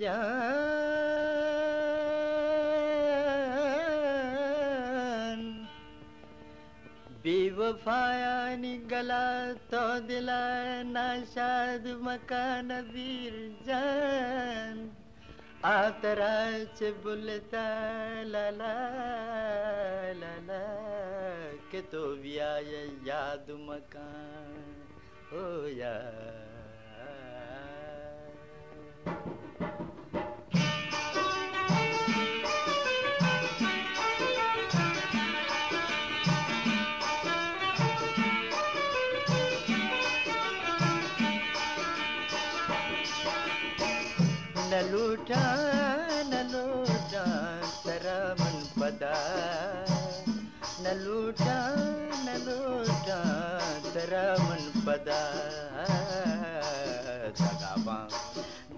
जान बेवफाया निगला तो दिला नाशाद मकान वीर जान आतराच बुलता ला ला ला ला के तो व्या याद मकान हो यार न लूटा तेरा मन पदा न लूटा तेरा मन पदा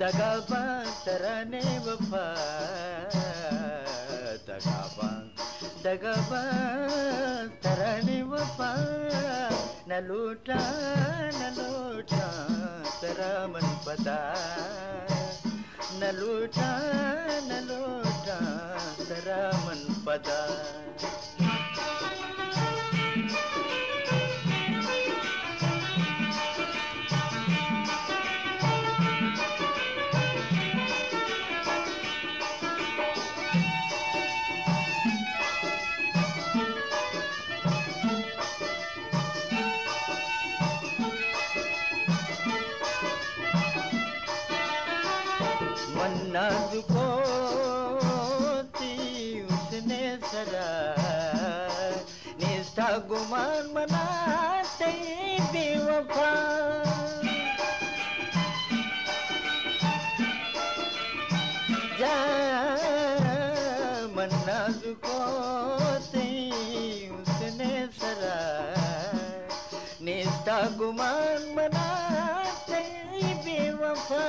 दगाबा तेरा ने वफा दगाबा तेरा ने वफा न लूटा तेरा मन पदा न लूटा तेरा मन पदा मन्नाद को थी उसने सरा निष्ठा गुमान मनाते बेवफा जा मन्नाद को थी उसने सरा निष्ठा गुमान मनाते बेवफा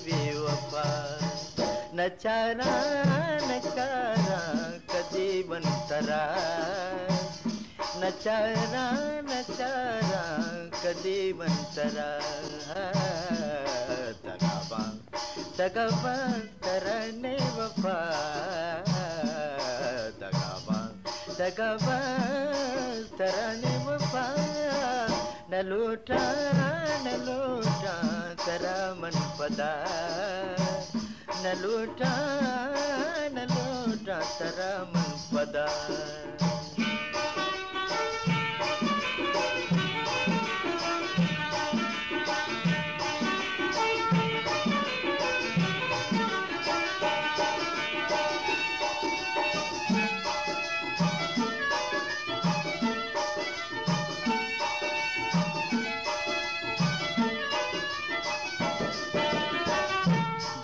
बेवफा नचारा कदी बनतरा नचारा कदी बनतरा दगाबा तरने वफा दगाबा तरने वफा न लूटा तेरा मन पदा न लूटा तेरा मन पदा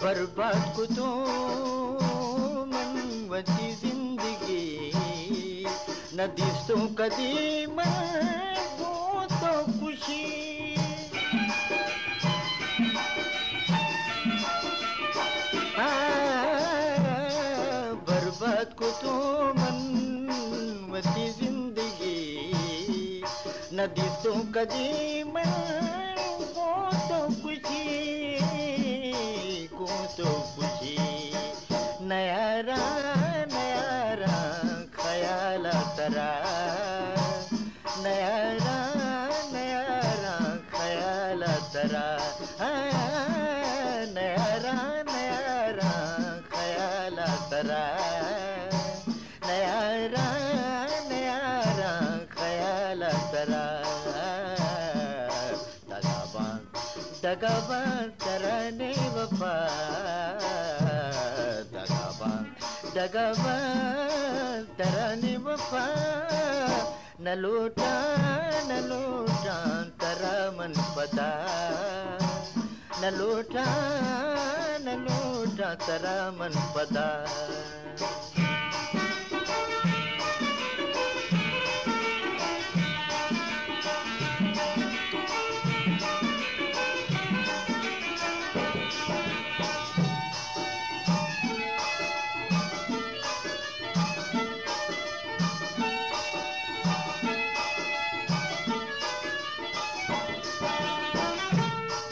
बर्बाद को तो मनवती जिंदगी न दिसों कदी मैं वो तो खुशी बर्बाद को तो मनवती जिंदगी न दिसों कदी मैं वो तो खुशी तो खुशी नयारा ख्याल तरा नयारा ख्याल तरा नयारा ख्याल तरा नयारा ख्याल तरा दगाबा तरने वफा दगाबा तरने वफा न लूटा तेरा मन पदा न लूटा तेरा मन पदा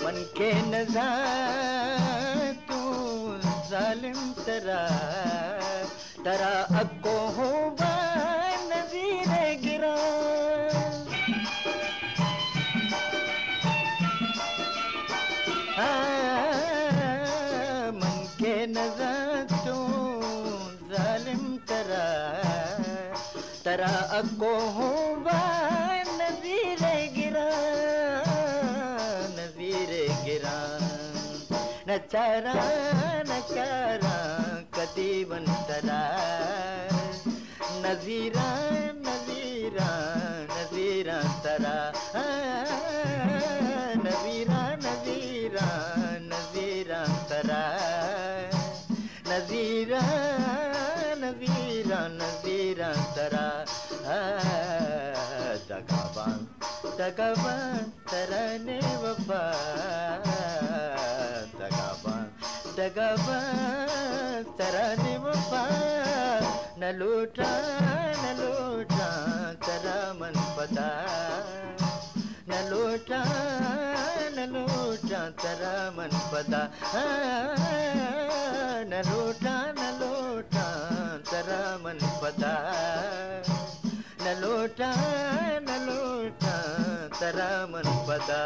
मन के नज़ारे जालिम तरा तरा अक्को हुआ नजीरे गिरा मन के नजर तू जालिम तरा तरा अक्को हुआ नजीरे गिरा नजीरे गिरा नचारा नचारा कदीवन तरा नजीरा नजीरा नजीरा तरा नजीरा नजीरा नजीरा तरा नजीरा नजीरा नजीरा तरा दगाबान दगाबान तरने वफा दगाबान दगाबान तरने वफा न लूटा तेरा मन पता न लूटा तेरा मन पता न लूटा तेरा मन पता न लूटा तेरा मन पता